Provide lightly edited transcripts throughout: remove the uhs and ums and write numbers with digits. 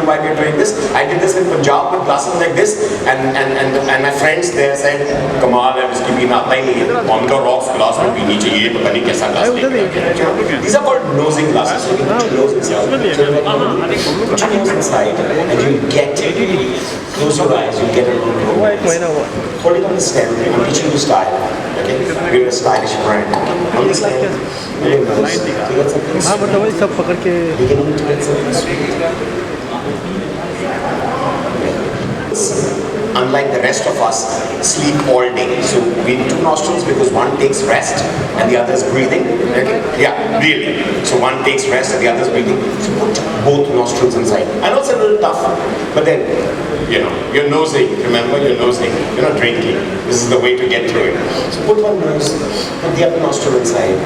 why we're doing this. I did this in Punjab with glasses like this, and my friends there said, "Kamal है इसकी भी नाता ही नहीं है, on the rocks glass में पीनी चाहिए, पता नहीं कैसा glass लेके." These are called nosing glasses. So you put your nose inside. Put your nose inside, and you get close your eyes. You get a little hold it on the stem. I'm teaching you style. Okay, we're a stylish brand. On the stem, your nose. You get something sweet. सब पकड़ के Beginning to get something sweet. Unlike the rest of us, sleep all day. So we need two nostrils because one takes rest and the other is breathing. Okay? Yeah, really. So one takes rest and the other is breathing. So put both nostrils inside. I know it's a little tough, but then, you know, you're nosing. Remember, you're nosing. You're not drinking. This is the way to get through it. So put one nose, put the other nostril inside.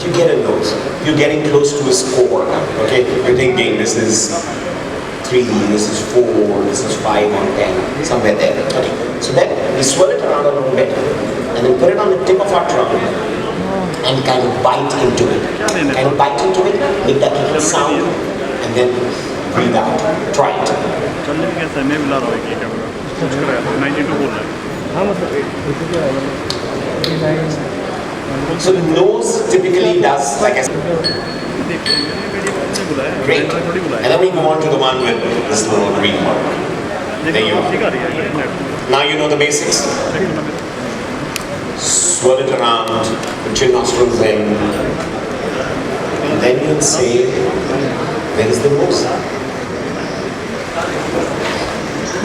You get a nose. You're getting close to a score. Okay? You're thinking this is 3, this is 4, this is 5 or 10, somewhere there. Okay. So then we swirl it around a little bit and then put it on the tip of our tongue and kind of bite into it. Kind of bite into it, make that little sound and then breathe out. Try it. चलने में कैसा है मैं मिला रहा हूँ एक camera कुछ कर रहा है 92 बोल रहा है हाँ मतलब So the nose typically does, like I said, great. And then we go on to the one with this little green mark. There you are. Now you know the basics. Swirl it around, put your nostrils in, and then you'll say, where is the nose?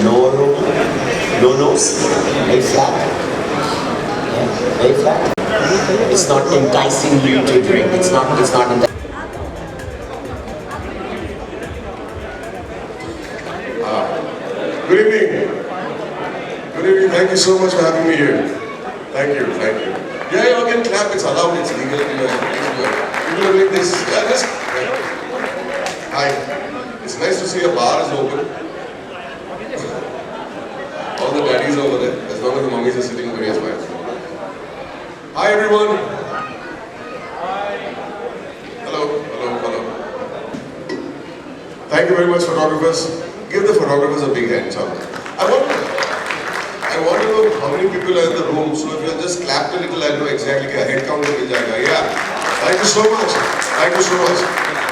No nose, very flat. Yeah, very flat. It's not enticing you to drink. It's not enticing. Good evening. Good evening. Thank you so much for having me here. Thank you. Thank you. Yeah, you can clap. It's allowed. It's legal. People are doing this. Yeah, just. Hi. It's nice to see a bar is open. All the daddies over there. As long as the mummies are sitting very smile. Hi everyone. Hello. Thank you very much, photographers. Give the photographers a big hand, Tom. I want to know how many people are in the room. So if you just clapped a little, I know exactly क्या head count मिल जाएगा. Yeah. Thank you so much. Thank you so much.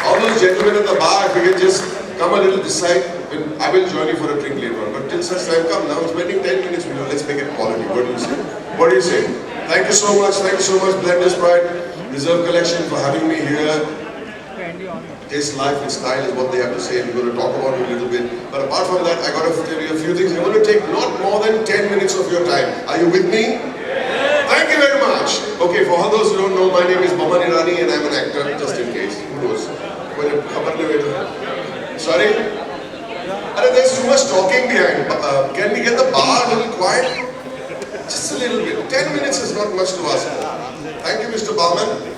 All those gentlemen at the bar, if you can just come a little this side. I will join you for a drink later on. But till such time, come now. I'm spending 10 minutes with you. Let's make it quality. What do you say? What do you say? Thank you so much. Thank you so much, Blenders Pride Reserve Collection, for having me here. Taste, life and style is what they have to say. We're going to talk about it a little bit. But apart from that, I got to tell you a few things. I'm going to take not more than 10 minutes of your time. Are you with me? Thank you very much. Okay, for all those who don't know, my name is Boman Irani and I'm an actor, just in case. Who knows? Sorry? There's too much talking behind. Can we get the bar a little quiet? Just a little bit. 10 minutes is not much to ask for. Thank you, Mr. Bowman.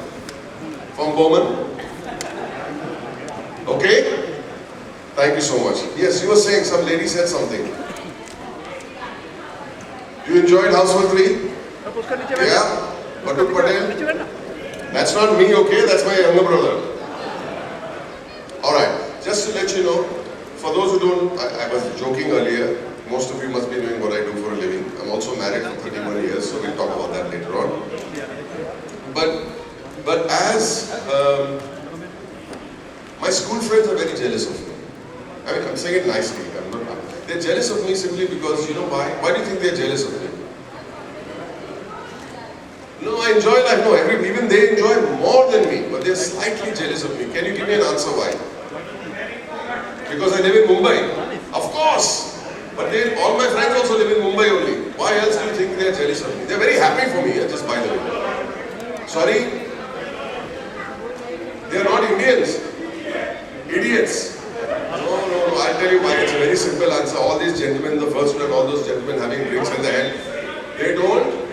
From Bowman. Okay? Thank you so much. Yes, you were saying, some lady said something. You enjoyed Houseful 3? Yeah? Batuk Patel? That's not me, okay? That's my younger brother. Alright, just to let you know, for those who don't, I was joking earlier, most of you must be doing what I do for a living. I'm also married for 31 years, so we'll talk about that later on. But as my school friends are very jealous of me. I mean, I'm saying it nicely. They're jealous of me simply because, you know why? Why do you think they're jealous of me? No, I enjoy life. No, even they enjoy more than me, but they're slightly jealous of me. Can you give me an answer why? Because I live in Mumbai. Of course. But all my friends also live in Mumbai only. Why else do you think they are jealous of me? They're very happy for me, just by the way. Sorry? They are not Indians. Idiots. No. I'll tell you why. It's a very simple answer. All these gentlemen, the first one, all those gentlemen having drinks in the hand, they don't.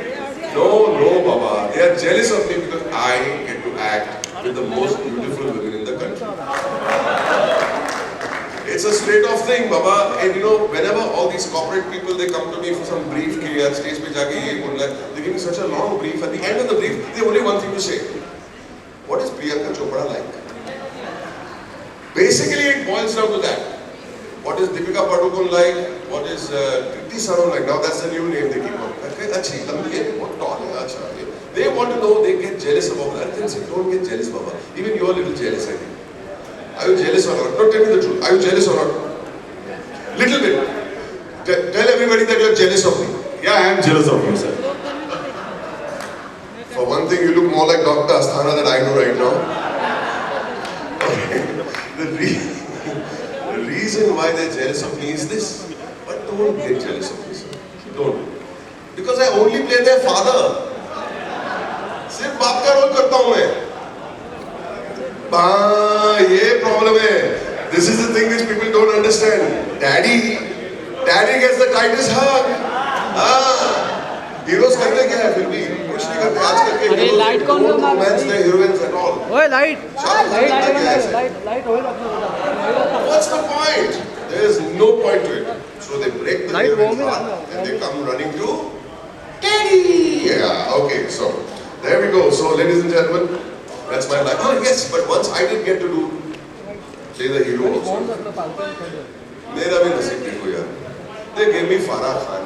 No, Baba. They are jealous of me because I get to act with the most beautiful women in the country. It's a straight off thing, Baba. And you know, whenever all these corporate people, they come to me for some brief, stage pe jaake ye bolna hai, they give me such a long brief. At the end of the brief, they have only one thing to say. What is Priyanka Chopra like? Basically, it boils down to that. What is Deepika Padukone like? What is Kriti Sanon like? Now that's the new name they keep on. Achhi, lambi hai, what tall hai, acha. They want to know, they get jealous about it. I think say, don't get jealous, Baba. Even you are a little jealous, I think. Are you jealous or not? No, tell me the truth. Are you jealous or not? Little bit. Tell everybody that you are jealous of me. Yeah, I am jealous of you, sir. For one thing, you look more like Dr. Asthana that I know right now. Okay. The reason why they're jealous of me is this. But don't get jealous of me, sir. Don't. Because I only play their father. सिर्फ बाप का role करता हूँ मैं. ये problem है. This is the thing which people don't understand. Daddy gets the tightest hug. Heroes करते क्या है फिर भी? कुछ नहीं करते आजकल के heroes. light कौन don't लगा? romance the heroines at all. ओए light light What's the point? There is no point to it. So they break the Light heroine's warm heart and they come running to Daddy. Yeah, okay, so there we go. So ladies and gentlemen, that's my life. Oh yes, but once I did get to play the hero also. मेरा भी नसीब देखो यार. They gave me Farah Khan.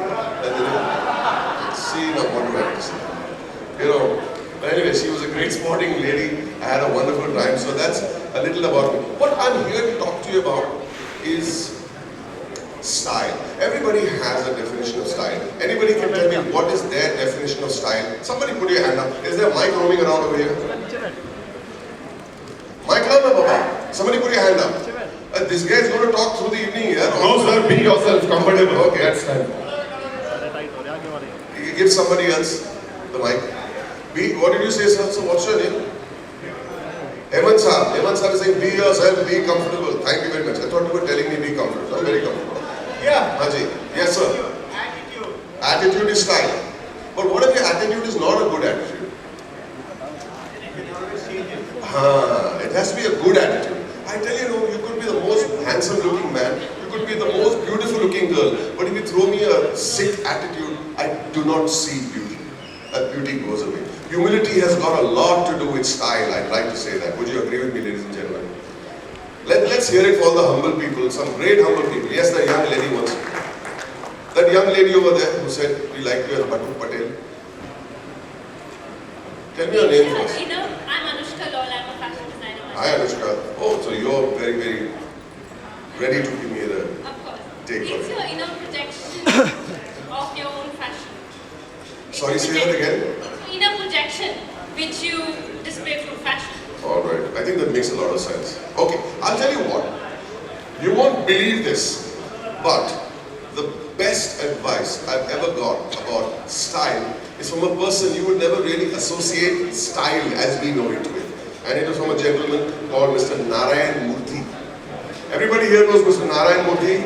See, no, what do I have to say? You know, but anyway, she was a great sporting lady. I had a wonderful time. So that's a little about me. What I'm here to talk to you about is style. Everybody has a definition of style. Anybody can tell me what is their definition of style? Somebody put your hand up. Is there a mic roaming around over here? Mic round up, Baba. Somebody put your hand up. This guy is going to talk through the evening here. No, sir, be yourself, comfortable. Okay. That's time. You give somebody else the mic. What did you say, sir? So what's your name? Hemant Saab. Hemant Saab is saying, be yourself, be comfortable. Thank you very much. I thought you were telling me be comfortable. I'm very comfortable. Yeah. Haji. Yes, sir. Attitude. Attitude is style. But what if your attitude is not a good attitude? It has to be a good attitude. I tell you, you could be the most handsome looking man, you could be the most beautiful looking girl, but if you throw me a sick attitude, I do not see beauty. That beauty goes away. Humility has got a lot to do with style, I'd like to say that. Would you agree with me, ladies and gentlemen? Let's hear it for the humble people, some great humble people. Yes, the young lady once. That young lady over there who said, we like you as Batu Patel. Tell me your name first. You know, I'm Anushka Lal, I'm a fashion designer. Hi Anushka. Oh, so you're very, very ready to give me the Of course. take It's for your inner projection of your own fashion. Sorry, say that again. Inner projection which you display through fashion. Alright, I think that makes a lot of sense. Okay, I'll tell you what. You won't believe this, but the best advice I've ever got about style is from a person you would never really associate style as we know it with. And it was from a gentleman called Mr. Narayan Murthy. Everybody here knows Mr. Narayan Murthy?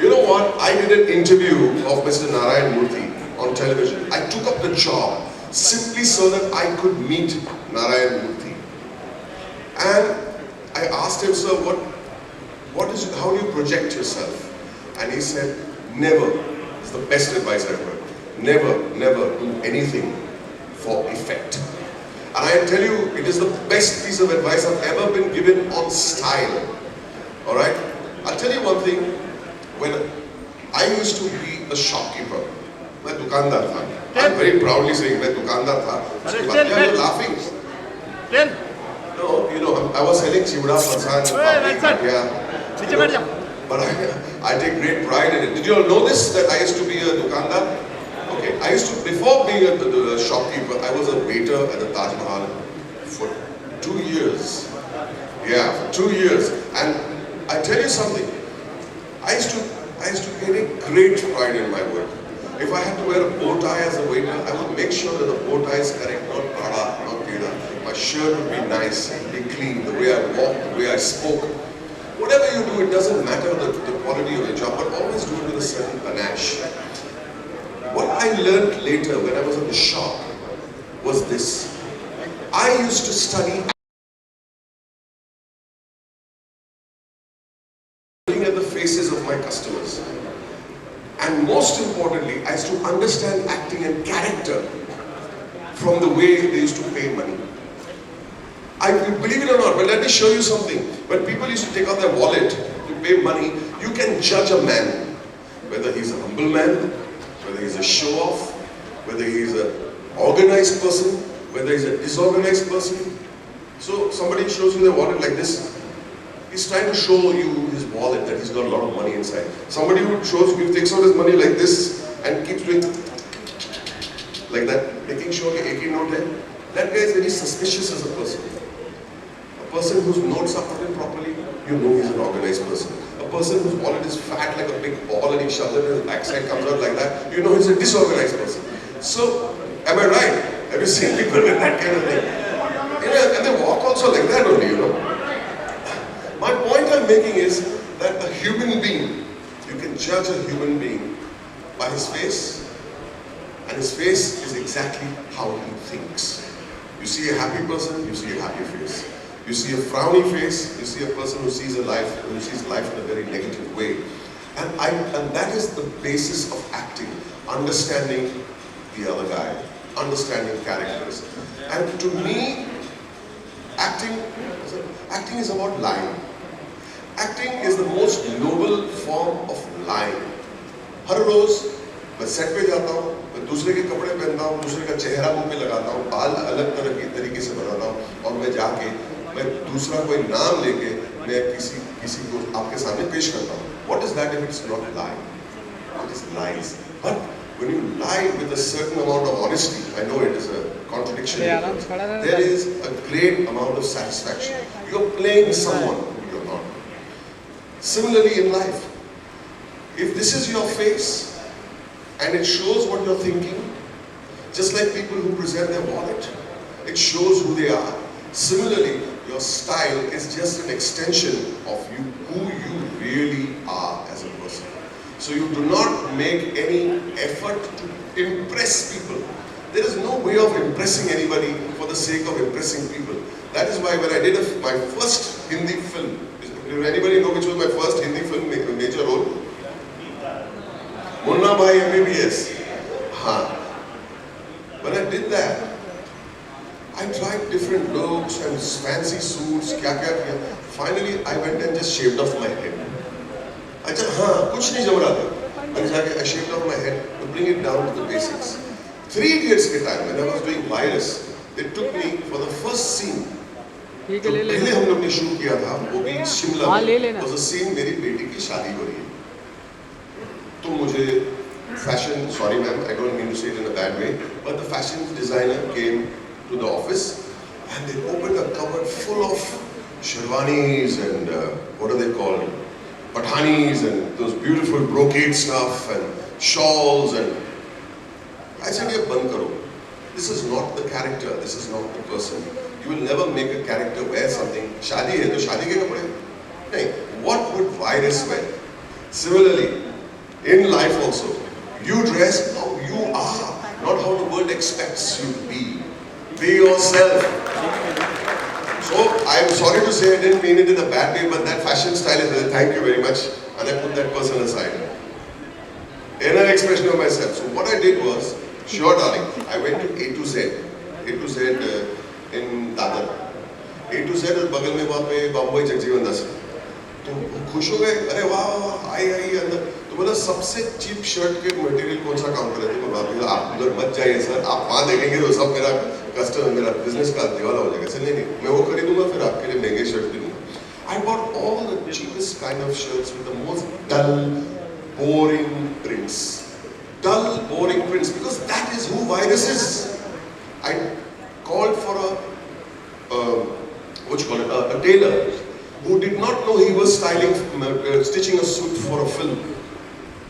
You know what? I did an interview of Mr. Narayan Murthy on television. I took up the job simply so that I could meet Narayan Murthy. And I asked him, sir, how do you project yourself? And he said, never. It's the best advice I've heard. Never do anything for effect. And I tell you, it is the best piece of advice I've ever been given on style. Alright? I'll tell you one thing. When I used to be a shopkeeper, मैं दुकानदार था. I'm very proudly saying मैं दुकानदार था. उसके बाद क्या you're laughing? Tell. No, you know, I was selling chivda, farsan, नीचे बैठ जाओ. but I take great pride in it. Did you all know this, that I used to be a dukandar? Okay, I used to, before being a shopkeeper, I was a waiter at the Taj Mahal for 2 years. Yeah, for 2 years. And I tell you something, I used to get a great pride in my work. If I had to wear a bow tie as a waiter, I would make sure that the bow tie is correct, not prada, not teda. My shirt would be nice, be clean, the way I walked, the way I spoke. Whatever you do, it doesn't matter the quality of your job, but always do it with a certain panache. What I learned later when I was in the shop was this. I used to study looking at the faces of my customers. And most importantly, I used to understand acting and character from the way they used to pay money. I believe it or not, but let me show you something. When people used to take out their wallet to pay money, You can judge a man, whether he's a humble man, whether he's a show-off, whether he's an organized person, whether he's a disorganized person. So somebody shows you their wallet like this. He's trying to show you his wallet, that he's got a lot of money inside. Somebody who takes out his money like this and keeps doing like that, making sure कि एक ही note है. That guy is very suspicious as a person. A person whose notes are put in properly, you know he's an organized person. A person whose wallet is fat like a big ball and he shoves it and his backside comes out like that, you know he's a disorganized person. So, am I right? Have you seen people with that kind of thing? You know, and they walk also like that only, you know. My point I'm making is that a human being, you can judge a human being by his face, and his face is exactly how he thinks. You see a happy person, you see a happy face. You see a frowny face, you see a person who sees life in a very negative way. And that is the basis of acting, understanding the other guy, understanding characters. And to me, acting is about lying. Acting is the most noble form of lying. हर रोज मैं set पे जाता हूँ, मैं दूसरे के कपड़े पहनता हूँ, दूसरे का चेहरा मुंह पे लगाता हूँ, बाल अलग तरह की तरीके से बनाता हूँ और मैं जाके मैं दूसरा कोई नाम लेके मैं किसी को आपके सामने पेश करता हूँ. What is that if it's not lying? It is lies. But when you lie with a certain amount of honesty, I know it is a contradiction, there is a great amount of satisfaction. You're playing someone who you're not. Similarly in life, if this is your face and it shows what you're thinking, just like people who present their wallet, it shows who they are. Similarly, your style is just an extension of you, who you really are as a person. So you do not make any effort to impress people. There is no way of impressing anybody for the sake of impressing people. That is why when I did my first Hindi film, does anybody know which was my first Hindi film major role? Munna Bhai MBBS. When I did that, I tried different looks and fancy suits, kya. Finally, I went and just shaved off my head. I said, kuch nahi jam raha tha. I shaved off my head to bring it down to the basics. 3 Idiots ke time, when I was doing Virus, they took me for the first scene. जो पहले हम लोग ने shoot किया था, वो भी शिमला में, was a scene मेरी बेटी की शादी हो रही है. तो मुझे fashion, sorry ma'am, I don't mean to say it in a bad way, but the fashion designer came to the office and they opened a cupboard full of sherwanis and what are they called? Pathanis and those beautiful brocade stuff and shawls, and I said, "Ye band karo. This is not the character, this is not the person. You will never make a character wear something. Shadi hai, to shadi ke kapde. Nahi. What would Virus wear?" Similarly, in life also, you dress how you are, not how the world expects you to be. Be yourself. So, I'm sorry to say I didn't mean it in a bad way, but that fashion style is there. Thank you very much. And I put that person aside. Inner expression of myself. So what I did was, sure darling, I went to A to Z. A to Z in Dadar. A to Z और बगल में वहाँ पे बॉम्बे जगजीवन दास. तो खुश हो गए, अरे वाह वाह आई अंदर. तो बोला सबसे चीप शर्ट के मटेरियल कौन सा काम करे? तो बोला आप उधर मत जाइए सर, आप वहाँ देखेंगे तो सब मेरा कस्टमर, मेरा बिजनेस का दिवाला हो जाएगा. सर नहीं, मैं वो खरीदूंगा फिर आपके लिए महंगे शर्ट भी दूंगा. I bought all the cheapest kind of shirts with the most dull, boring prints. Dull, boring prints, because that is who Virus is. I called for a tailor who did not know he was stitching a suit for a film.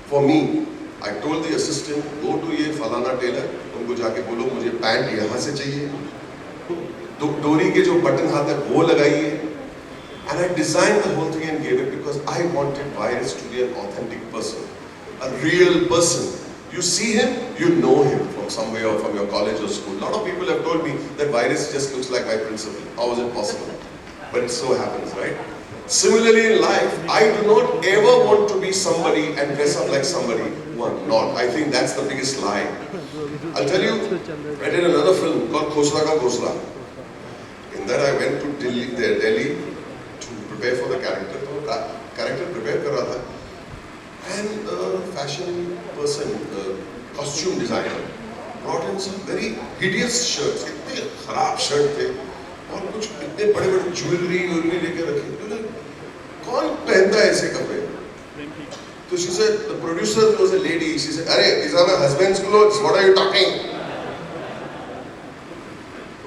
For me, I told the assistant, go to ये फलाना Taylor, उनको जाके बोलो मुझे pant यहाँ से चाहिए, डोरी के जो बटन हाथ है वो लगाइए. And I designed the whole thing and gave it because I wanted Virus to be an authentic person, a real person. You see him, you know him from somewhere or from your college or school. A lot of people have told me that Virus just looks like my principal. How is it possible? But it so happens, right? Similarly in life, I do not ever want to be somebody and dress up like somebody who I'm not. I think that's the biggest lie. I'll tell you, I did another film called Khosla Ka Ghosla. In that I went to Delhi to prepare for the character. तो character prepare कर रहा था. And the fashion person, the costume designer, brought in some very hideous shirts. इतने खराब shirt थे और कुछ इतने बड़े बड़े ज्वेलरी लेके रखे. कौन पहनता है ऐसे कपड़े? So she said, the producer was a lady. She said, "Arey, these are my husband's clothes. What are you talking?"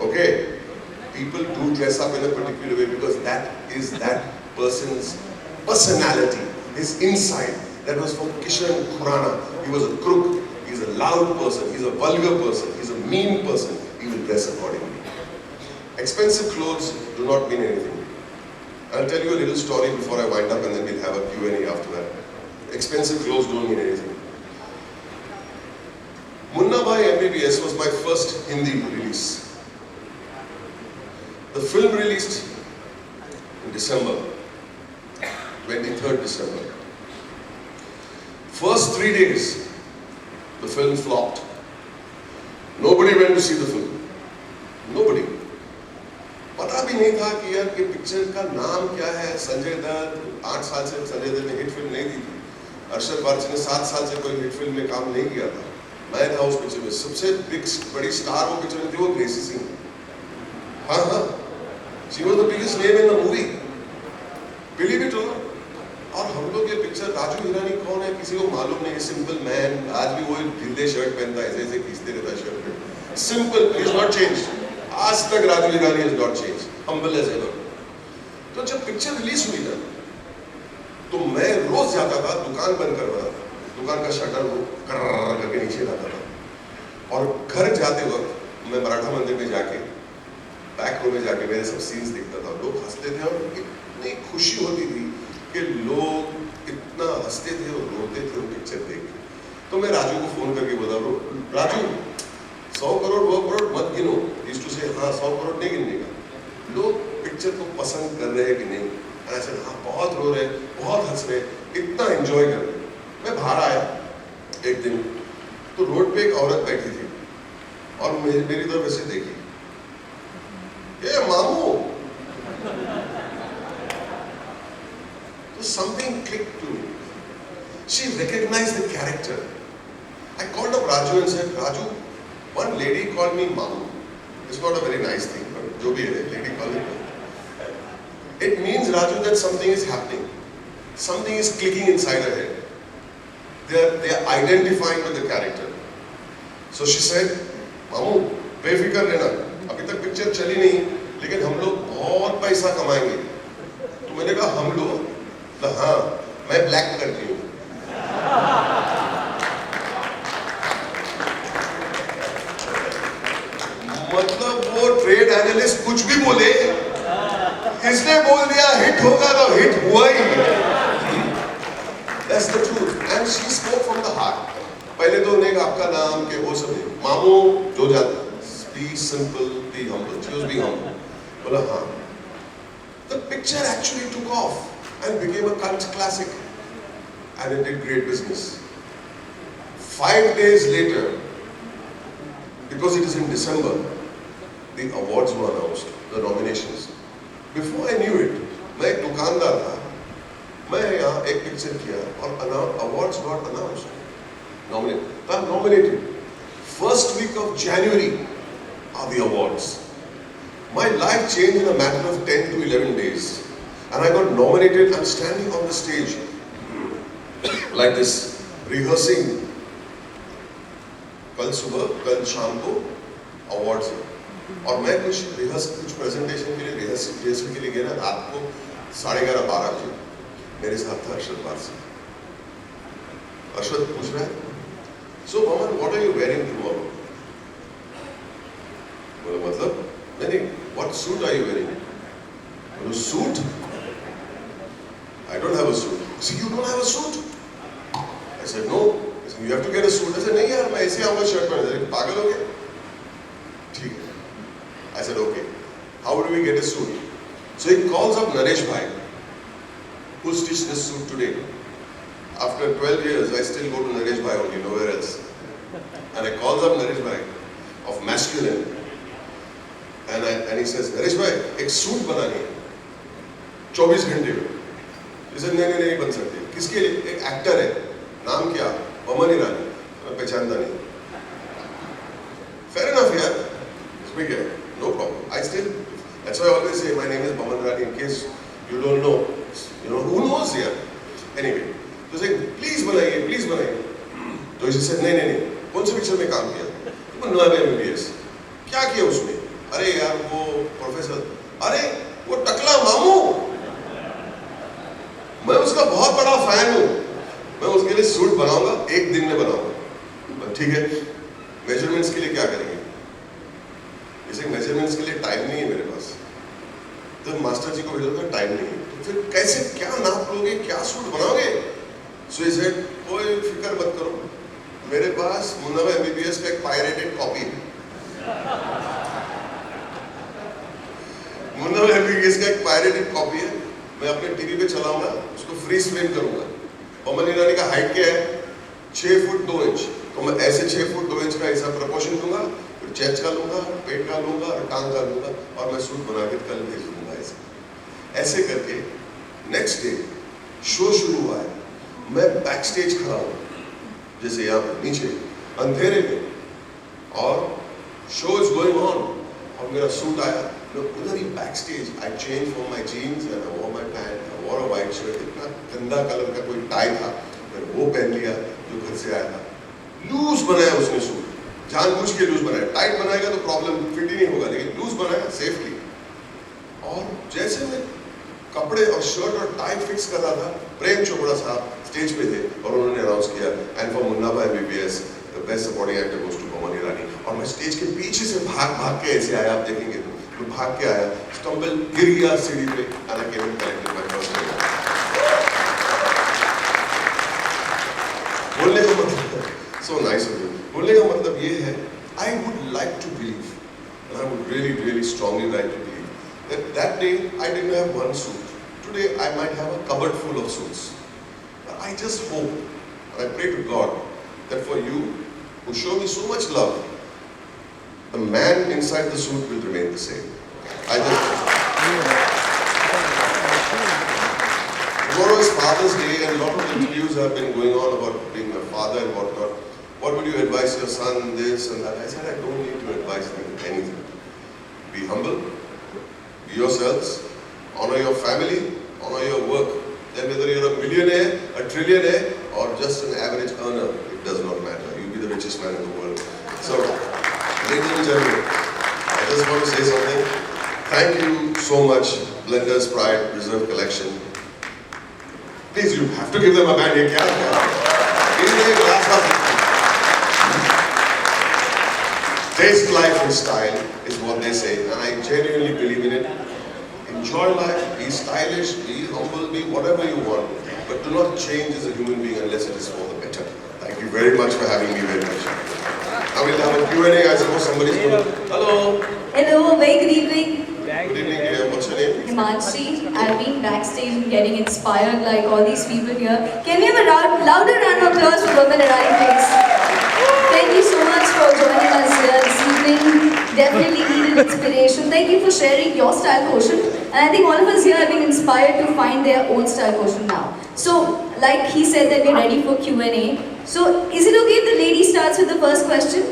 Okay, people do dress up in a particular way because that is that person's personality, his inside. That was from Kishan Khurana. He was a crook. He's a loud person. He's a vulgar person. He's a mean person. He will dress accordingly. Expensive clothes do not mean anything. I'll tell you a little story before I wind up, and then we'll have a Q&A after that. Expensive clothes don't mean anything. Munna Bhai MBBS was my first Hindi release. The film released in December, 23rd December. First 3 days, the film flopped. Nobody went to see the film. Nobody. पता भी नहीं था कि यार ये picture का नाम क्या है. संजय दत्त 8 साल से संजय दत्त ने हिट फिल्म नहीं दी थी. अरशद वारसी ने 7 साल से कोई हिट फिल्म में काम नहीं किया था. मैं था उस पिक्चर में. सबसे बड़ी स्टार वो पिक्चर में थी, वो ग्रेसी सिंह. हाँ, she was the biggest name in the movie. Believe it और और हम लोग ये पिक्चर, राजू हिरानी कौन है किसी को मालूम नहीं. सिंपल मैन, आज भी वो ढीले शर्ट पहनता है, ऐसे ऐसे खींचते रहता है शर्ट पे. Simple, he is not changed. आज तक Raju Hirani has not changed, humble as ever. तो जब पिक्चर रिलीज हुई ना, तो मैं रोज जाता था, दुकान बंद करवाता था, दुकान का शटर वो कर्र करके नीचे लाता था, और घर जाते वक्त मैं मराठा मंदिर में जाके बैक रो में जाके मेरे सब सीन्स देखता था. लोग हंसते थे और इतनी खुशी होती थी कि लोग इतना हंसते थे और रोते थे वो पिक्चर देख के. तो मैं राजू को फोन करके बोला, राजू 100 करोड़ 2 करोड़ मत गिनो. यूज्ड टू से हाँ 100 करोड़ नहीं गिनने का. लोग पिक्चर को पसंद कर रहे हैं कि नहीं. ऐसे हाँ बहुत रो रहे, बहुत हंस रहे, इतना एंजॉय कर रहे. मैं बाहर आया एक दिन, तो रोड पे एक औरत बैठी थी और मेरी तरफ ऐसे देखी. ये मामू. तो something clicked to me. She recognized the character. I called up Raju and said, Raju, one lady called me Mamu. It's not a very nice thing, but jo bhi hai, lady called me Mamu. It means, Raju, that something is happening. Something is clicking inside her head. They are identifying with the character. So she said, Mamu, बेफिक्र रहना. अभी तक picture चली नहीं, लेकिन हम लोग बहुत पैसा कमाएंगे. तो मैंने कहा हम लोग? तो हाँ, मैं ब्लैक करती हूँ. मतलब वो ट्रेड एनालिस्ट कुछ भी बोले, इसने बोल दिया हिट होगा तो हिट हुआ ही. That's the truth. And she spoke from the heart. पहले तो उन्हें आपका नाम के वो सब मामू जो जाता, be simple, be humble. She was being humble. बोला हाँ. The picture actually took off and became a cult classic, and it did great business. 5 days later, because it is in December, the awards were announced, the nominations. Before I knew it, मैं एक दुकानदार था, मैं यहाँ एक picture किया और awards got announced, nominated. I'm nominated. First week of January are the awards. My life changed in a matter of 10 to 11 days, and I got nominated. I'm standing on the stage like this, rehearsing. कल सुबह, कल शाम को awards है, और मैं कुछ presentation के लिए रिहर्सल के लिए गया ना. रात को 11:30 12 बजे मेरे साथ था अरशद वारसी. अरशद पूछ रहा है, सो ममन what are you wearing tomorrow? बोला मतलब नहीं, what suit are you wearing? बोला suit? I don't have a suit. So you don't have a suit? I said no. You have to get a suit. I said, नहीं यार, मैं ऐसे आऊँगा shirt पहने. पागल हो गया? ठीक है. I said, okay. How do we get a suit? So he calls up Naresh Bhai, who stitched this suit today. After 12 years, I still go to Naresh Bhai only, nowhere else. And I calls up Naresh Bhai of Masculine, and he says, Naresh Bhai, एक suit बनानी है 24 घंटे में. He said, नहीं बन सकती. किसके लिए? एक एक्टर है. नाम क्या? बमन ईरानी. मैं पहचानता नहीं. Fair enough, yeah. Speak here. No problem. I still. That's why I always say my name is Baman Irani in case you don't know. You know who knows here. Anyway, तो say please बनाइए, please बनाइए. तो इसे said नहीं. कौन से picture में काम किया? तो मैं नोएबा MBBS. क्या किया उसमें? अरे यार वो प्रोफेसर. अरे वो टकला मामू. मैं उसका बहुत बड़ा फैन हूँ. मैं उसके लिए सूट बनाऊंगा, एक दिन में बनाऊंगा. ठीक है. मेजरमेंट्स के लिए क्या करेंगे? इसे मेजरमेंट्स के लिए टाइम नहीं है मेरे पास. तो मास्टर जी को भेजोगे टाइम नहीं है. तो फिर कैसे क्या नाप लोगे, क्या सूट बनाओगे? सो ही सेड कोई फिक्र मत करो. मेरे पास मुन्नाबा MBBS का एक पायरेटेड कॉपी है. मुन्नाबा MBBS का एक पायरेटेड कॉपी है. मैं अपने टीवी पे चलाऊंगा, उसको फ्रीज फ्रेम करूंगा. बमन ईरानी का हाइट क्या है? 6 फुट 2 इंच. तो मैं ऐसे 6 फुट 2 इंच का ऐसा प्रपोर्शन दूंगा, फिर चेस्ट का लूंगा, पेट का लूंगा और टांग का लूंगा और मैं सूट बना के कल भेज दूंगा. ऐसे करके नेक्स्ट डे शो शुरू हुआ है. मैं बैक स्टेज खड़ा हूँ, जैसे यहाँ पर नीचे अंधेरे में, और शो इज गोइंग ऑन. और मेरा सूट आया, मैं उधर ही back stage. I change for my jeans and I wore my pant, I wore a white shirt. इतना गंदा कलर का कोई टाई था, मैंने वो पहन लिया जो घर से आया था. लूज बनाया उसने सूट, जानबूझ के लूज बनाया. टाइट बनाएगा तो प्रॉब्लम, फिट ही नहीं होगा, लेकिन लूज बनाया सेफली. और जैसे मैं कपड़े और शर्ट और टाई फिक्स कर रहा था, प्रेम चोपड़ा साहब स्टेज पे थे और उन्होंने अनाउंस किया and for Munnabhai MBBS the best supporting actor goes to Boman Irani. और मैं स्टेज के पीछे से भाग के ऐसे आया, आप देखेंगे तो भाग के आया, स्टम्बल गिर गया सीढ़ी पे, and I came and collected my first award. बोलने का मतलब, so nice of you. बोलने का मतलब ये है, I would like to believe, and I would really strongly like to believe that day I didn't have one suit. Today I might have a cupboard full of suits. But I just hope and I pray to God that for you who show me so much love, the man inside the suit will remain the same. I just tomorrow is Father's Day and a lot of interviews have been going on about being a father and whatnot. What would you advise your son, this and that? I said I don't need to advise them anything. Be humble. Be yourselves, honor your family, honor your work. Then whether you're a millionaire, a trillionaire, or just an average earner, it does not matter. You'll be the richest man in the world. So, ladies and gentlemen, I just want to say something. Thank you so much, Blender's Pride Reserve Collection. Please, you have to give them a band. Ye kya hai? Give them a glass of taste life and style is what they say, and I genuinely believe in it. Enjoy life, be stylish, be humble, be whatever you want, but do not change as a human being unless it is for the better. Thank you very much for having me very much. Now we'll have a Q&A. I suppose somebody's going to... Hello. Hello, very good evening. Good evening, dear. What's your name? Himanshi. I've been backstage and getting inspired like all these people here. Can we have a louder round of applause for Bamman Irani, please? Thank you so much for joining us here this evening. Definitely needed inspiration. Thank you for sharing your style quotient. And I think all of us here are being inspired to find their own style quotient now. So, like he said that we're ready for Q&A. So, is it okay if the lady starts with the first question?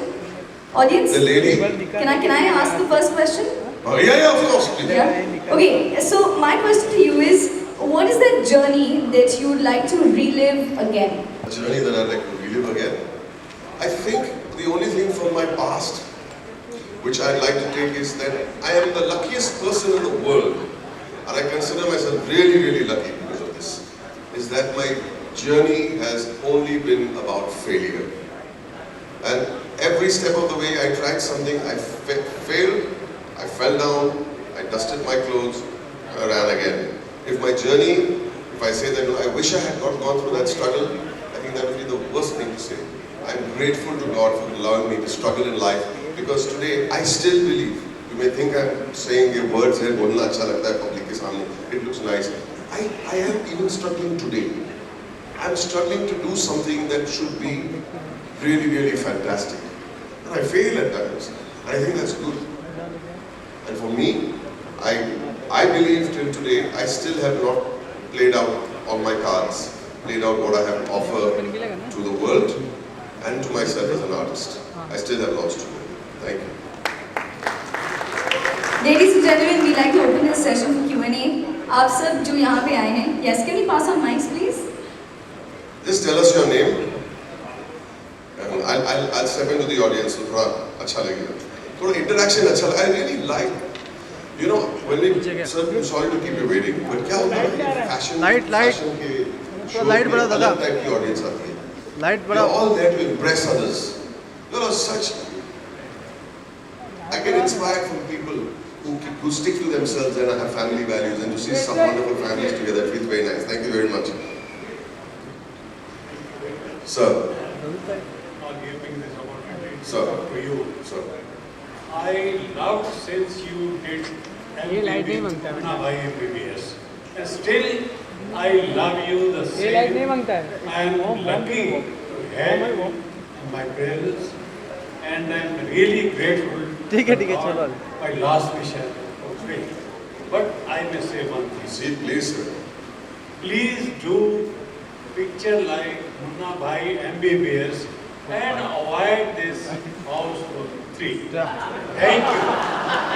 Audience? The lady. Can I ask the first question? Oh, yeah, of course. Please. Yeah. Okay, so my question to you is, what is that journey that you would like to relive again? A journey that I'd like to relive again. I think the only thing from my past which I'd like to take is that I am the luckiest person in the world, and I consider myself really lucky because of this, is that my journey has only been about failure. And every step of the way I tried something, I failed, I fell down, I dusted my clothes, I ran again. If my journey, if I say that I wish I had not gone through that struggle, I think that would be the worst thing to say. I'm grateful to God for allowing me to struggle in life, because today I still believe. You may think I'm saying your words here, bolna acha lagta hai public ke samne, it looks nice. I am even struggling today. I'm struggling to do something that should be really fantastic. And I fail at times. And I think that's good. And for me, I believe till today, I still have not played out all my cards, played out what I have to offer. to the world and to myself as an artist. I still have lots to do. Thank you. Ladies and gentlemen, we like to open this session for Q&A. आप सब जो यहाँ पे आए हैं, yes, can you pass on mics, please? Just tell us your name. And I'll step into the audience. So थोड़ा अच्छा लगेगा. थोड़ा interaction अच्छा लगा. I really like. You know, when we, sir, I'm sorry to keep you waiting, but क्या होता है fashion Light. fashion के show light में बड़ा दादा. अलग type की audience आती है. लाइट You're बड़ा all there to impress others. You know, such. I get inspired from people who stick to themselves and have family values, and to see some wonderful families together. It feels very nice. Thank you very much. Sir. For giving this opportunity Sir. to you. Sir. I loved since you did ये light नहीं मांगता है Munna Bhai MBBS. And still, I love you the same. ये light नहीं मांगता है I am lucky to have my presence, and I am really grateful. ठीक है, to God. चलो। My last wish has been fulfilled. But I may say one thing. See, please, sir. Please do picture like Munna Bhai MBBS and avoid this house for 3. Thank you.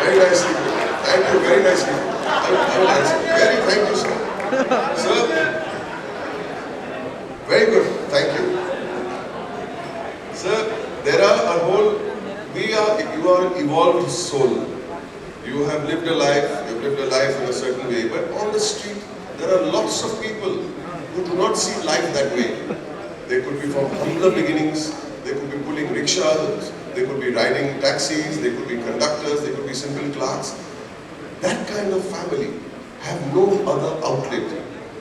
Very nicely. Thank you. Very nicely. I will answer. Very thank you, sir. Sir. Very good. Thank you. Sir, there are a whole. You are an evolved soul. You have lived a life. You have lived a life in a certain way. But on the street, there are lots of people who do not see life that way. They could be from humbler beginnings. They could be pulling rickshaws. They could be riding taxis. They could be conductors. They could be simple clerks. That kind of family have no other outlet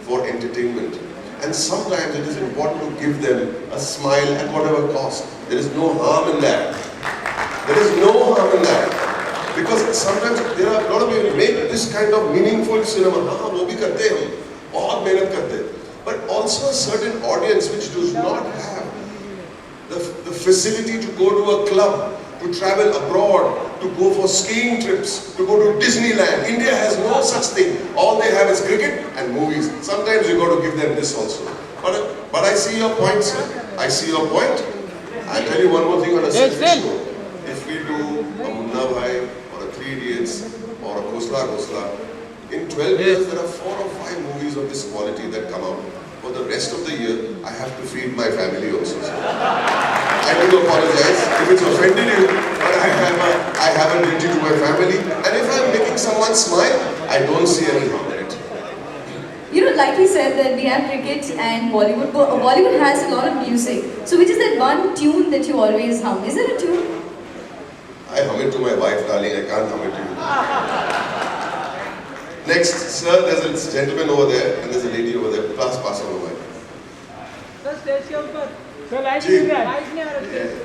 for entertainment. And sometimes it is important to give them a smile at whatever cost. There is no harm in that. There is no harm in that. Because sometimes there are a lot of people who make this kind of meaningful cinema. हाँ वो भी करते हैं हम, बहुत मेहनत करते हैं. But also a certain audience which does not have the facility to go to a club, to travel abroad, to go for skiing trips, to go to Disneyland. India has no such thing. All they have is cricket and movies. Sometimes you got to give them this also. But I see your point, sir. I see your point. I'll tell you one more thing on a selfish note. If we do a Munna Bhai or a Three Idiots or a Khosla Khosla, in 12 years there are 4 or 5 movies of this quality that come out. For the rest of the year, I have to feed my family also. Sir. I do apologize if it's offended you, but I have a duty to my family. And if I'm making someone smile, I don't see any harm in it. You know, like we said that we have cricket and Bollywood. Bollywood has a lot of music. So which is that one tune that you always hum? Is there a tune? I hum it to my wife, darling. I can't hum it to you. Next, sir, there's a gentleman over there and there's a lady over there. Pass on the mic. Sir stage के ऊपर sir light जी. नहीं आ रहा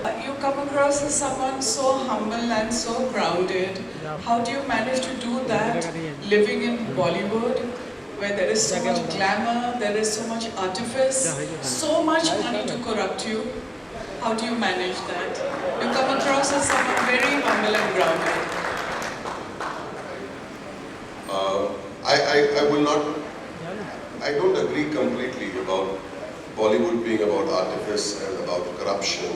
है You come across as someone so humble and so grounded. How do you manage to do that living in Bollywood, where there is so much glamour, there is so much artifice, so much money to corrupt you? How do you manage that? You come across as someone very humble and grounded. I will not. I don't agree completely about Bollywood being about artifice and about corruption,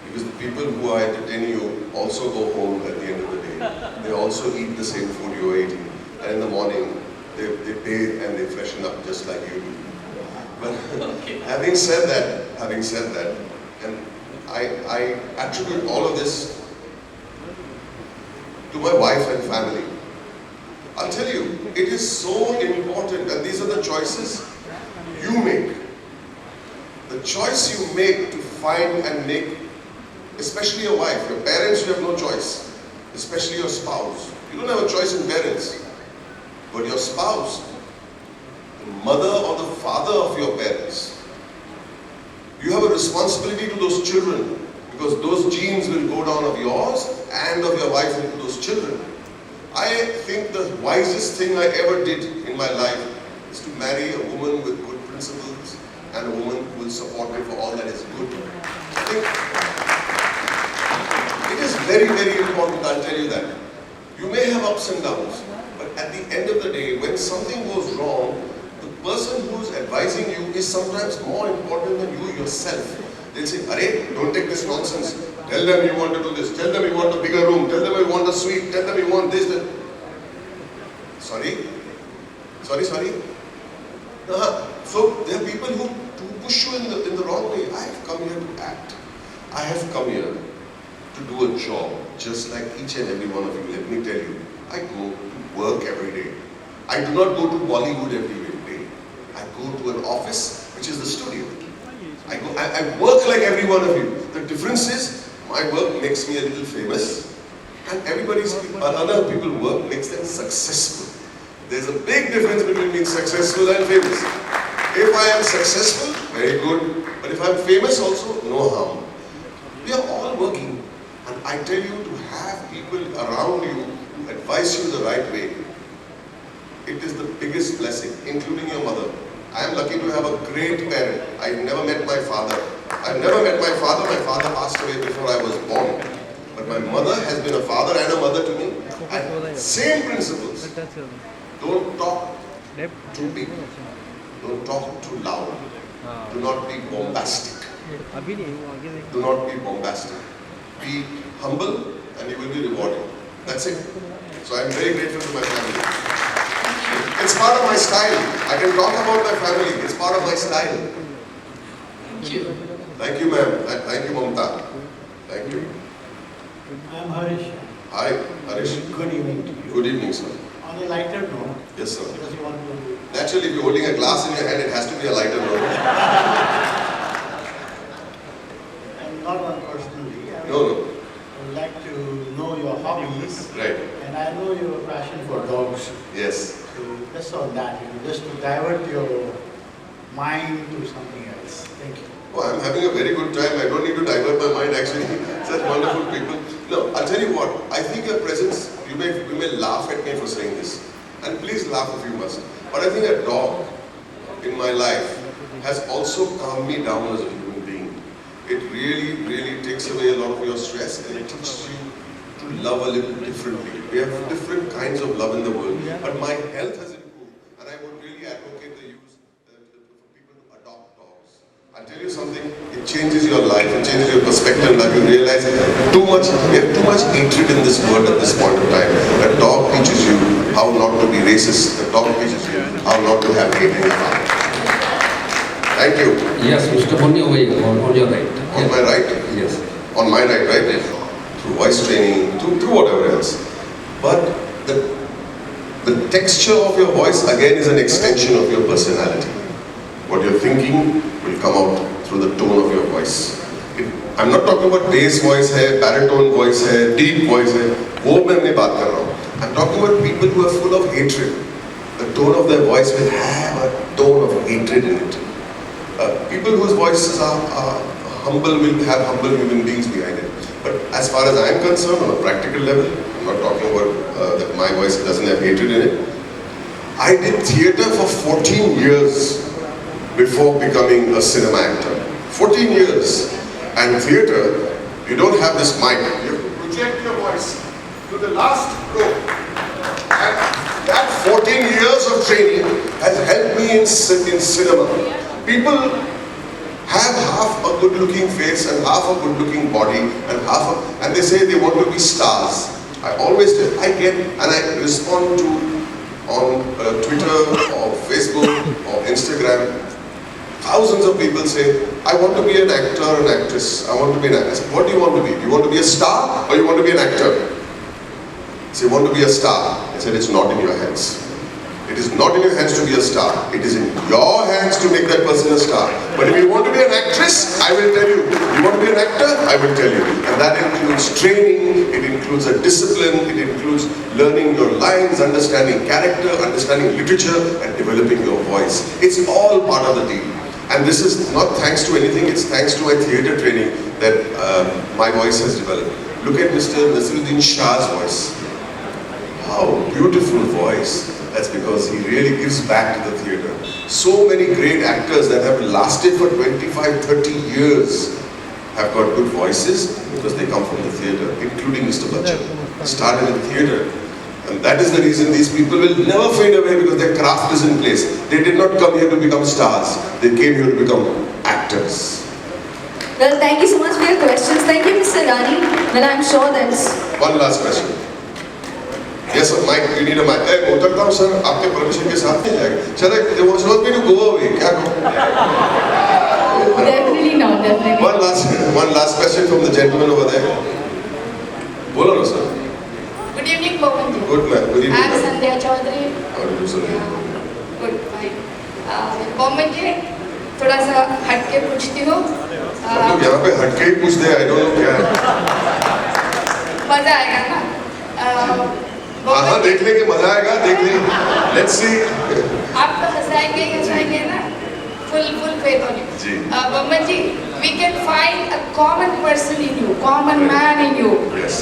because the people who are entertaining you also go home at the end of the day. They also eat the same food you're eating, and in the morning they bathe and they freshen up just like you do. But having said that, and I attribute all of this to my wife and family. I'll tell you, it is so important, and these are the choices you make. The choice you make to find and make, especially your wife, your parents, you have no choice, especially your spouse. You don't have a choice in parents, but your spouse, the mother or the father of your parents, you have a responsibility to those children, because those genes will go down of yours and of your wife into those children. I think the wisest thing I ever did in my life is to marry a woman with good principles and a woman who will support me for all that is good. I think it is very, very important, I'll tell you that. You may have ups and downs, but at the end of the day, when something goes wrong, the person who is advising you is sometimes more important than you yourself. They'll say, Arey, don't take this nonsense. Tell them you want to do this. Tell them you want a bigger room. Tell them you want a suite. Tell them you want this. That. Sorry? Sorry? So there are people who push you in the wrong way. I have come here to act. I have come here to do a job, just like each and every one of you. Let me tell you, I go to work every day. I do not go to Bollywood every day. I go to an office, which is the studio. I work like every one of you. The difference is, my work makes me a little famous, and other people's work makes them successful. There's a big difference between being successful and famous. If I am successful, very good. But if I'm famous also, no harm. We are all working. And I tell you, to have people around you who advise you the right way, it is the biggest blessing, including your mother. I am lucky to have a great parent. I've never met my father. I've never met my father. My father passed away before I was born. But my mother has been a father and a mother to me. And same principles. Don't talk too big. Don't talk too loud. Do not be bombastic. Do not be bombastic. Be humble and you will be rewarded. That's it. So I'm very grateful to my family. It's part of my style. I can talk about my family. It's part of my style. Thank you. Thank you, ma'am. Thank you, Mamta. Thank you. I'm Harish. Hi, Harish. Good evening to you. Good evening, sir. On a lighter note, Yes, sir. because you want to... Naturally, if you're holding a glass in your hand, it has to be a lighter note. And not on personally. No. I would like to know your hobbies. Right. And I know your passion for dogs. Yes. So just on that, just to divert your mind to something else. Thank you. Oh, I'm having a very good time. I don't need to divert my mind actually. Such wonderful people. No, I'll tell you what. I think your presence, you may laugh at me for saying this. And please laugh if you must. But I think a dog in my life has also calmed me down as a human being. It really takes away a lot of your stress and it teaches you to love a little differently. We have different kinds of love in the world. But my health has improved. And I would really advocate the use for people to adopt dogs. I'll tell you something, it changes your life, it changes your perspective, that you realize we have too much hatred in this world at this point of time. A dog teaches you how not to be racist. A dog teaches you how not to have hate in your heart. Thank you. Yes, Mr. Punyaway, on your right. On my right? Yes. On my right, right? Yes. Through voice training, through whatever else. But the texture of your voice again is an extension of your personality. What you're thinking will come out through the tone of your voice. I'm not talking about bass voice hai, baritone voice hai, deep voice hai. वो मैं अपनी बात कर रहा हूँ. I'm talking about people who are full of hatred. The tone of their voice will have a tone of hatred in it. People whose voices are humble will have humble human beings behind it. But as far as I'm concerned, on a practical level, I'm not talking about that my voice doesn't have hatred in it. I did theatre for 14 years before becoming a cinema actor. 14 years. And theatre, you don't have this mic. You have to project your voice to the last row. And that 14 years of training has helped me in cinema. People have half a good-looking face and half a good-looking body and they say they want to be stars. I always tell, I get and I respond to on Twitter or Facebook or Instagram. Thousands of people say, I want to be an actor or an actress. I want to be an actress. What do you want to be? Do you want to be a star or you want to be an actor? Say, you want to be a star. I said, it's not in your hands. It is not in your hands to be a star. It is in your hands to make that person a star. But if you want to be an actress, I will tell you. You want to be an actor? I will tell you. And that includes training, it includes a discipline, it includes learning your lines, understanding character, understanding literature, and developing your voice. It's all part of the deal. And this is not thanks to anything, it's thanks to my theatre training that my voice has developed. Look at Mr. Naseeruddin Shah's voice. How beautiful voice. That's because he really gives back to the theatre. So many great actors that have lasted for 25, 30 years have got good voices because they come from the theatre, including Mr. Bachchan. Started in theatre. And that is the reason these people will never fade away because their craft is in place. They did not come here to become stars. They came here to become actors. Well, thank you so much for your questions. Thank you, Mr. Rani. Well, I'm sure that's... One last question. Yes, sir, Mike, you need a mic. Hey, उतरता हूँ sir, आपके permission के साथ नहीं जाएगा. Shall I? They want me to go away. क्या करूँ? Definitely not, definitely. One last question from the gentleman over there. बोलो ना sir. Good evening, Bhuvan ji. Good man. Good evening. I'm Sandhya Chaudhary. How do you do, sir? Good, fine. Bhuvan ji, थोड़ा सा हट के पूछती हूँ. हम लोग यहाँ पे हटके ही पूछते हैं. I don't know क्या है. मजा आएगा ना? हाँ, देख लेंगे, मजा आएगा, देख लेंगे. Let's see. आप तो हंसाएंगे ना? Full faith on you. Ji. Bhuvan ji, we can find a common person in you, common man in you. Yes.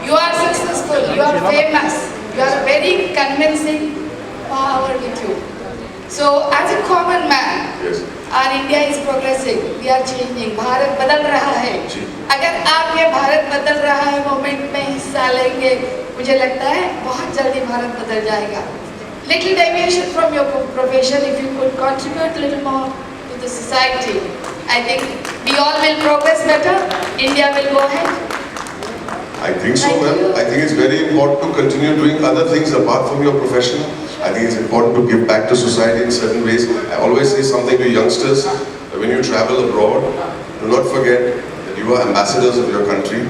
You are successful, you are famous, you are very convincing power with you. So, as a common man, Yes. our India is progressing, we are changing, Bharat बदल रहा है. जी. अगर आप ये भारत बदल रहा है movement में हिस्सा लेंगे, मुझे लगता है बहुत जल्दी भारत बदल जाएगा. Little deviation from your profession, if you could contribute little more to the society, I think we all will progress better, India will go ahead. I think so, Thank ma'am. you. I think it's very important to continue doing other things apart from your profession. I think it's important to give back to society in certain ways. I always say something to youngsters, that when you travel abroad, do not forget that you are ambassadors of your country.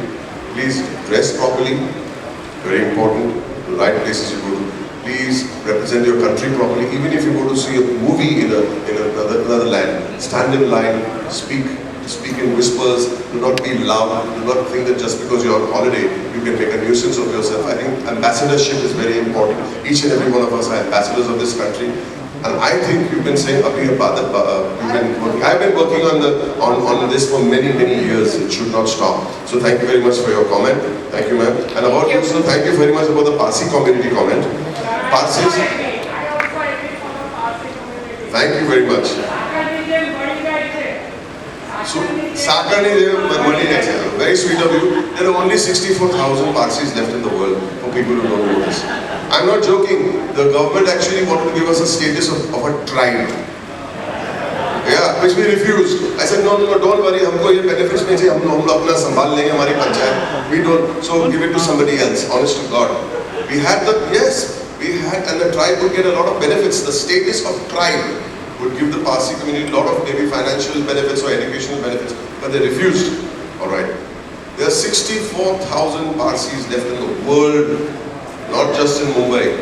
Please dress properly, very important, the right places you go to. Please represent your country properly. Even if you go to see a movie in another land, stand in line, speak in whispers, do not be loud, do not think that just because you're on holiday, you can make a nuisance of yourself. I think ambassadorship is very important. Each and every one of us are ambassadors of this country. And I think you've been saying, I've been working on this for many years. It should not stop. So thank you very much for your comment. Thank you, ma'am. And about you, sir, thank you very much about the Parsi community comment. Parsis, thank you very much. So, Sakani Dev, very sweet of you. There are only 64,000 Parsis left in the world for people who don't know this. I'm not joking. The government actually wanted to give us a status of a tribe. Yeah, which we refused. I said, no, don't worry. हमको ये benefits नहीं चाहिए. हम लोग अपना संभाल लेंगे हमारी panchayat. We don't. So give it to somebody else. Honest to God. We had, and the tribe would get a lot of benefits. The status of tribe would give the Parsi community a lot of maybe financial benefits or educational benefits, but they refused. All right. There are 64,000 Parsis left in the world, not just in Mumbai.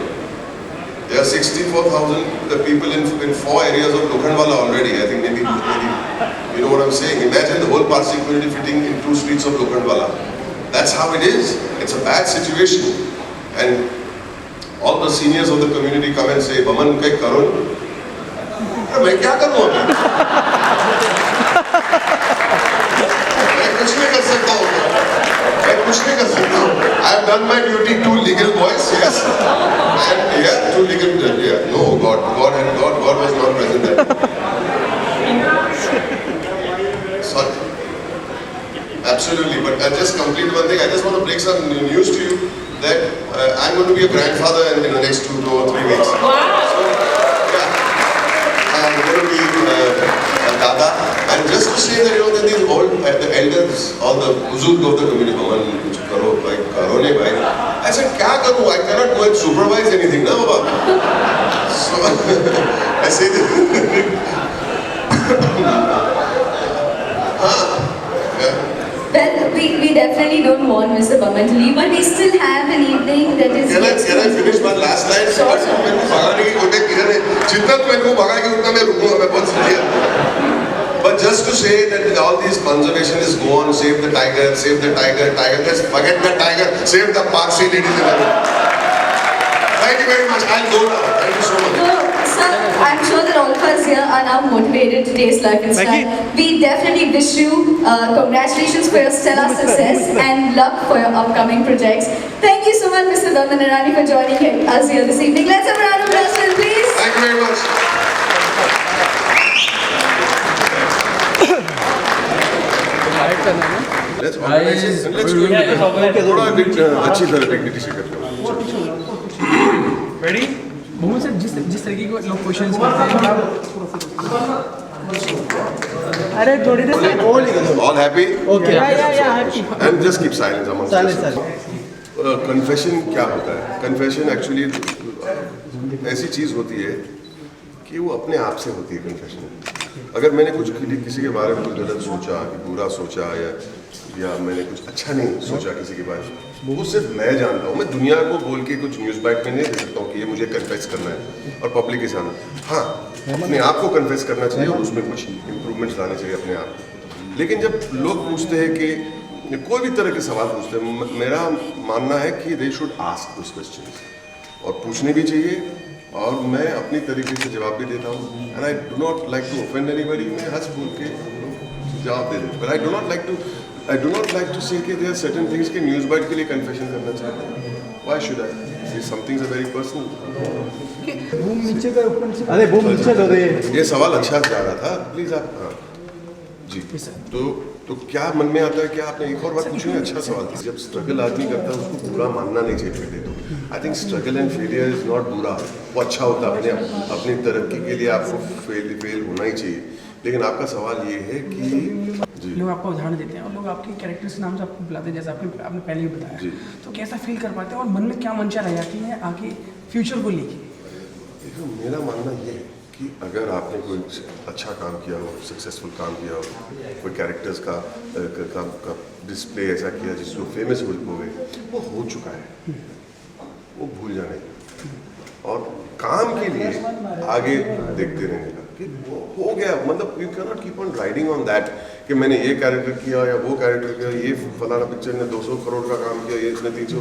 There are 64,000 people in 4 areas of Lokhandwala already. I think maybe you know what I'm saying. Imagine the whole Parsi community fitting in 2 streets of Lokhandwala. That's how it is. It's a bad situation. And all the seniors of the community come and say, Baman kai karun. मैं क्या करूं अभी? मैं कुछ नहीं कर सकता हूं. I have done my duty. 2 legal boys, yes, and yeah, 2 legal. Yeah, no, God was not present there. Sorry. Absolutely, but I'll just complete one thing. I just want to break some news to you that I'm going to be a grandfather in the next 2 or 3 weeks. Wow. I'm going to be a dada, and just to say that that these old, the elders, all the buzurg of the community, kuch karo, like karo ne bhai. I said, kya karu? I cannot go and supervise anything, na baba. So I say that. Well, we definitely don't want Mr. Baman to leave, but we still have an evening that is... Can I finish one last line? Sure. मेरे को भगाने की कोशिश की है. जितना तो मेरे को भगाएगी उतना मैं रुकूंगा. मैं बहुत sincere. But just to say that all these conservationists go on, save the tiger, let's forget the tiger, save the Parsi ladies and gentlemen. Thank you very much. I'll go now. Thank you so much. So, sir, I'm sure that all of us here are now motivated to taste life in style. We definitely wish you congratulations for your stellar success and luck for your upcoming projects. Thank you so much, Mr. Baman Irani, for joining us here this evening. Let's have a round of applause, please. Thank you very much. Let's organize it and let's do it. थोड़ा bit अच्छी तरह dignity से करते हैं. Ready? Mohammad sir जिस तरीके के लोग क्वेश्चंस करते हैं अरे थोड़ी देर All happy? Okay. happy. And just keep silence amongst yourselves. Confession क्या होता है? Confession actually ऐसी चीज़ होती है कि वो अपने आप से होती है कन्फेशन। अगर मैंने कुछ किसी के बारे में कुछ गलत सोचा, कि बुरा सोचा या मैंने कुछ अच्छा नहीं सोचा किसी के बारे में, वो सिर्फ मैं जानता हूँ। मैं दुनिया को बोल के कुछ न्यूज़ बाइट में नहीं दे सकता हूँ कि ये मुझे कन्फेस करना है और पब्लिक के सामने। हाँ, अपने आप को कन्फेस करना चाहिए और उसमें कुछ इम्प्रूवमेंट्स लाने चाहिए अपने आप को। लेकिन जब लोग पूछते हैं कि कोई भी तरह के सवाल पूछते हैं, मेरा मानना है कि they should ask this questions, और पूछने भी चाहिए, और मैं अपनी तरीके से जवाब भी देता हूँ। And I do not like to offend anybody. मैं हंस बोल के जवाब दे देता हूँ, but I do not like to say that there are certain things के न्यूज़ बाइट के लिए कन्फेशन करना चाहिए। Why should I? Some things are very personal. अरे वो नीचे दो रे। ये सवाल अच्छा जा रहा था, प्लीज आप। हाँ जी, तो क्या मन में आता है? क्या आपने एक और बात पूछी है? अच्छा सवाल था। जब स्ट्रगल आदमी करता है उसको बुरा मानना नहीं चाहिए पहले तो। I think struggle and failure is not बुरा, वो अच्छा होता है। अपनी तरक्की के लिए आपको फेल होना ही चाहिए। लेकिन आपका सवाल ये है कि लोग आपको उदाहरण देते हैं और लोग आपके कैरेक्टर के नाम से आपको बुलाते हैं, जैसे आपने पहले भी बताया, तो कैसा फील कर पाते हैं और मन में क्या मंशा रह जाती है आगे फ्यूचर को लेके? देखो, मेरा मानना ये है कि अगर आपने कोई अच्छा काम किया हो, सक्सेसफुल काम किया हो, कोई कैरेक्टर्स का डिस्प्ले ऐसा किया जिसको फेमस हो गए, वो हो चुका है, वो भूल जाने और काम के लिए आगे देखते रहने का कि वो हो गया। मतलब you can not keep on riding on that कि मैंने ये कैरेक्टर किया या वो कैरेक्टर किया, ये फलाना पिक्चर ने 200 करोड़ का काम किया, ये इसने 300।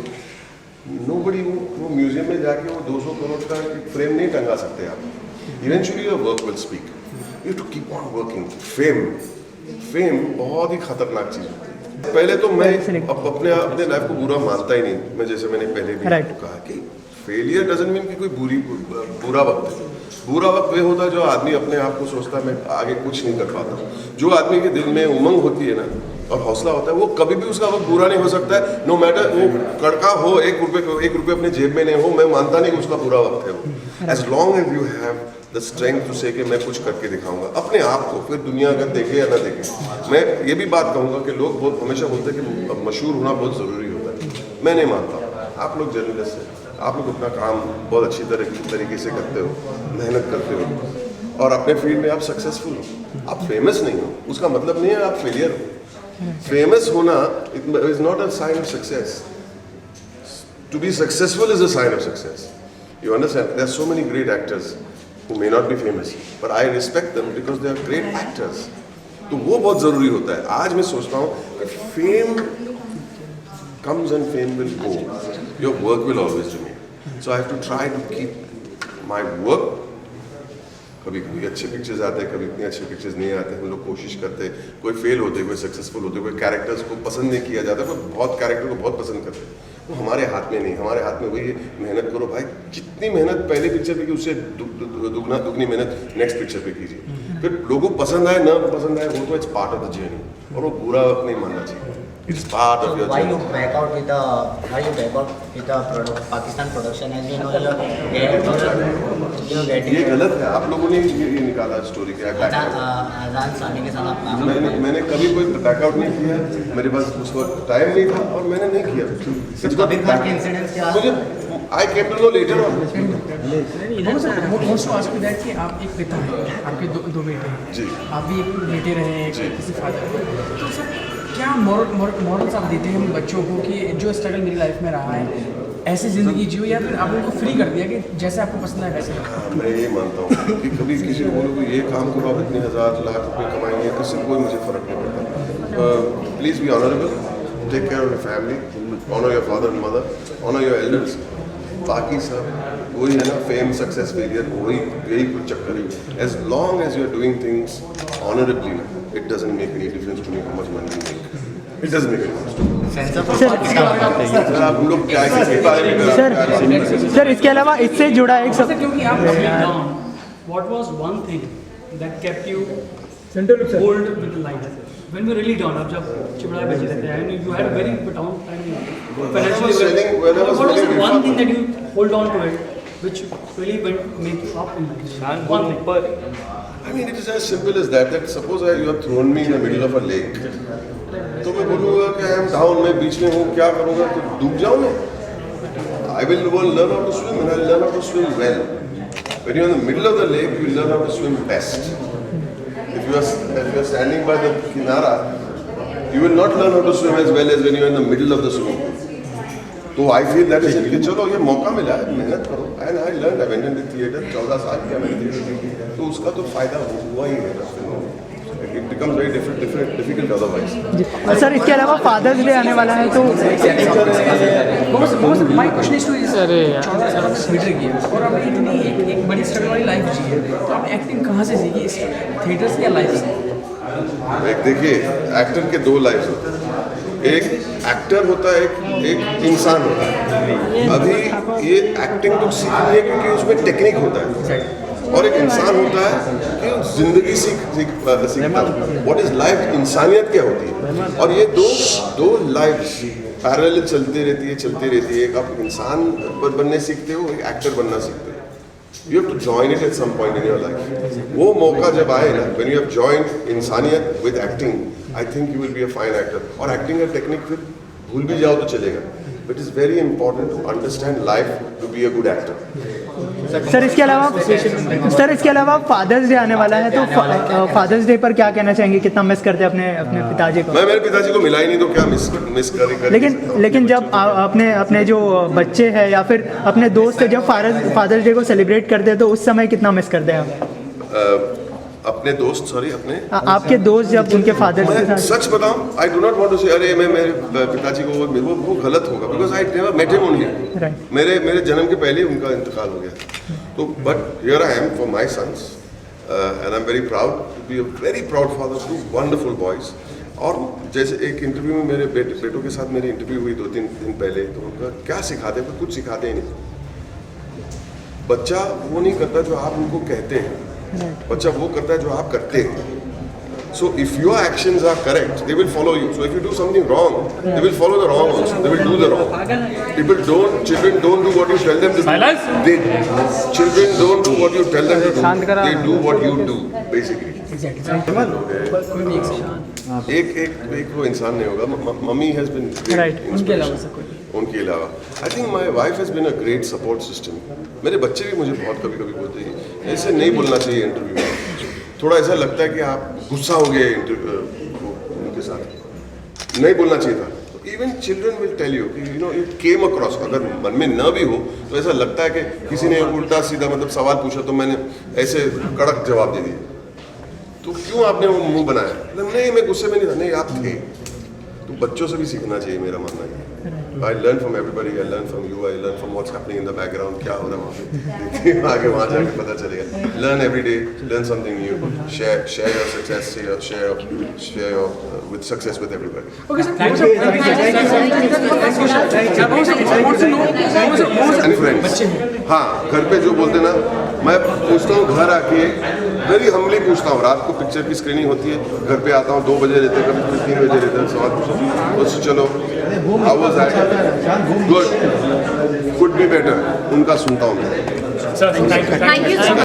नोबडी वो म्यूजियम में जाके वो 200 करोड़ का फ्रेम नहीं टंगा सकते आप। Eventually your work will speak. You have to keep on working. Fame बहुत ही खतरनाक चीज़ होती है। पहले तो मैं अपने लाइफ को बुरा मानता ही नहीं। मैं जैसे मैंने पहले भी कहा कि फेलियर डजंट मीन कि कोई बुरा वक्त है। बुरा वक्त वे होता है जो आदमी अपने आप को सोचता है मैं आगे कुछ नहीं कर पाता। जो आदमी के दिल में उमंग होती है ना और हौसला होता है, वो कभी भी उसका वक्त बुरा नहीं हो सकता है। नो मैटर वो कड़का हो, 1 रुपये अपने जेब में नहीं हो, मैं मानता नहीं कि उसका बुरा वक्त है वो। As long as you have the strength to say कि मैं कुछ करके दिखाऊंगा अपने आप को, फिर दुनिया अगर देखे या ना देखे। मैं ये भी बात कहूँगा कि लोग बहुत हमेशा बोलते हैं कि मशहूर होना बहुत ज़रूरी होता है। मैं नहीं मानता। आप लोग जर्नलिस्ट हैं, आप लोग अपना काम बहुत अच्छी तरीके से करते हो, मेहनत करते हो और अपने फील्ड में आप सक्सेसफुल हो। आप फेमस नहीं हो उसका मतलब नहीं है आप फेलियर हो। फेमस होना is not a sign of success. To be successful is a sign of success. You understand? There are so many great actors who may not be famous, but I respect them because they are great actors. तो वो बहुत ज़रूरी होता है। आज मैं सोचता हूँ कि fame comes and fame will go. Your work will always remain. So I have to try to keep my work. कभी कभी अच्छे पिक्चर्स आते हैं, कभी इतने अच्छे पिक्चर्स नहीं आते। हम लोग कोशिश करते हैं, कोई फेल होते, कोई सक्सेसफुल होते, कोई कैरेक्टर्स को पसंद नहीं किया जाता, कोई बहुत कैरेक्टर को बहुत पसंद करते हैं। वो हमारे हाथ में नहीं, हमारे हाथ में वही मेहनत करो भाई। जितनी मेहनत पहले पिक्चर पे की उससे दुगनी मेहनत नेक्स्ट पिक्चर पे कीजिए। फिर लोगों को पसंद आए ना पसंद आए वो तो it's part of the journey, और वो बुरा वक्त नहीं मानना चाहिए। It's part of your why journey. you back out with the Pakistan production, as you know you get ये गलत है। आप लोगों ने ये निकाला स्टोरी क्या आजान सानी के साथ आप काम मैंने कभी कोई बैकआउट नहीं किया। मेरे पास उस वक्त टाइम नहीं था और मैंने नहीं किया। कबीर खान के इंसिडेंट क्या? मुझे I came to know later on. कि आप एक पिता हैं, आपके दो बेटे हैं जी, आप भी एक बेटे रहे किसी फादर। तो सर क्या मॉरल्स आप देते हैं बच्चों को कि जो स्ट्रगल मेरी लाइफ में रहा है ऐसी ज़िंदगी जियो, या फिर आप उनको फ्री कर दिया कि जैसे आपको पसंद है वैसे? मैं ये मानता हूँ कि कभी किसी को बोलो ये काम करो आप इतने हज़ार लाख रुपये कमाएंगे, इससे कोई मुझे फ़र्क नहीं पड़ता। Please be honourable, take care of your family, honour your father and mother, honour your elders. बाकी सब वही है ना, फेम सक्सेस फेलियर वही यही कुछ चक्कर है। As long as you are doing things honourably, it doesn't make any difference to me how much money you make. It doesn't make any difference to me. Sir आप लोग क्या किसके बारे में? सर इसके अलावा इससे जुड़ा एक सब, क्योंकि आप what was one thing that kept you hold with life when you really down? आप जब चिपड़ा बेच रहे थे and you had a very down time financially, what was one thing that you hold on to it which really went make you up in life? One thing. I mean, it is as simple as that. That suppose you have thrown me in the middle of a lake. तो मैं बोलूँगा कि I am down, मैं बीच में हूँ, क्या करूँगा? तो डूब जाऊँ मैं? I will learn how to swim, and I will learn how to swim well. When you are in the middle of the lake, you learn how to swim best. If you are standing by the kinara, you will not learn how to swim as well as when you are in the middle of the swimming pool. तो I feel that is कि चलो ये मौका मिला है, मेहनत करो. And I learn, I went in the theatre, 14 साल किया मैंने थिएटर, तो उसका तो फायदा हुआ ही है. It becomes very difficult otherwise. Sir इसके अलावा फादर्स डे आने वाला है तो my question is two is 14 साल में थिएटर किया और अब इतनी एक बड़ी स्ट्रगल वाली लाइफ जी है, तो आप एक्टिंग कहाँ से सीखी, थिएटर से या लाइफ से? देखिए, एक्टर के दो लाइफ होते हैं. एक एक्टर होता है, एक इंसान होता है. अभी ये एक्टिंग तो सीखनी है क्योंकि उसमें टेक्निक होता है, और एक इंसान होता है कि जिंदगी सीखता है. व्हाट इज लाइफ, इंसानियत क्या होती है. और ये दो लाइफ पैरेलल चलती रहती है. एक आप इंसान बनने सीखते हो, एक एक्टर बनना सीखते हो. You have to join it at some point in your life. वो मौका जब आए ना, when you have joined इंसानियत with acting, I think you will be a fine actor. और एक्टिंग का टेक्निक फिर भूल भी जाओ तो चलेगा. But it's very important to understand life to be a good actor. Sir इसके अलावा फादर्स डे आने वाला है, तो फादर्स डे पर क्या कहना चाहेंगे, कितना मिस करते हैं अपने पिताजी को? मैं मेरे पिताजी को मिला ही नहीं, तो क्या मिस करें. लेकिन जब अपने जो बच्चे हैं या फिर अपने दोस्त है, जब फादर्स डे को सेलिब्रेट करते हैं, तो उस समय कितना मिस करते हैं आप? अपने दोस्त, सॉरी, अपने आपके दोस्त जब उनके फादर के साथ. सच बताऊं, I do not want to say अरे मैं मेरे पिताजी को वो गलत होगा, because I never met him only. मेरे जन्म के पहले ही उनका इंतकाल हो गया. तो but here I am for my sons, and I am very proud to be a very proud father to wonderful boys. और जैसे एक इंटरव्यू में मेरे बेटों के साथ मेरी इंटरव्यू हुई 2-3 दिन पहले, तो उनका क्या सिखाते हैं, कुछ सिखाते ही नहीं. बच्चा वो नहीं करता जो आप उनको कहते हैं, बच्चा वो करता है जो आप करते हैं. So if your actions are correct, they will follow you. So if you do something wrong, they will follow the wrong also. They will do the wrong. Children don't do what you tell them to do. Children don't do what you tell them to do. They do what you do, basically. एक वो इंसान नहीं होगा. Mummy has been great inspiration. उनके अलावा I think my wife has been a great support system. मेरे बच्चे भी मुझे बहुत कभी बोलते हैं ऐसे नहीं बोलना चाहिए इंटरव्यू में. थोड़ा ऐसा लगता है कि आप गुस्सा हो गए उनके साथ, नहीं बोलना चाहिए था. तो even children will tell you कि यू केम अक्रॉस, अगर मन में न भी हो तो ऐसा लगता है कि किसी ने उल्टा सीधा मतलब सवाल पूछा तो मैंने ऐसे कड़क जवाब दे दिया. तो क्यों आपने वो मुंह बनाया? नहीं, मैं गुस्से में नहीं था. नहीं, आप थे. तो बच्चों से भी सीखना चाहिए, मेरा मानना है. I learn from everybody. I learn from you. I learn from what's happening in the background. क्या हो रहा है वहाँ पे, आगे वहाँ जाके पता चलेगा. Learn every day. Learn something new. Share your success. Share your with success with everybody. Okay, sir. And friends. हाँ, घर पे जो बोलते ना, मैं पूछता हूँ घर आके वेरी हम्बली पूछता हूँ. रात को पिक्चर की स्क्रीनिंग होती है, घर पे आता हूँ 2 बजे रहते हैं, कभी 3 बजे रहते हैं. सवाल पूछो तो चलो how was that? Good. Could be better. उनका सुनता हूँ मैं. Thank you so much.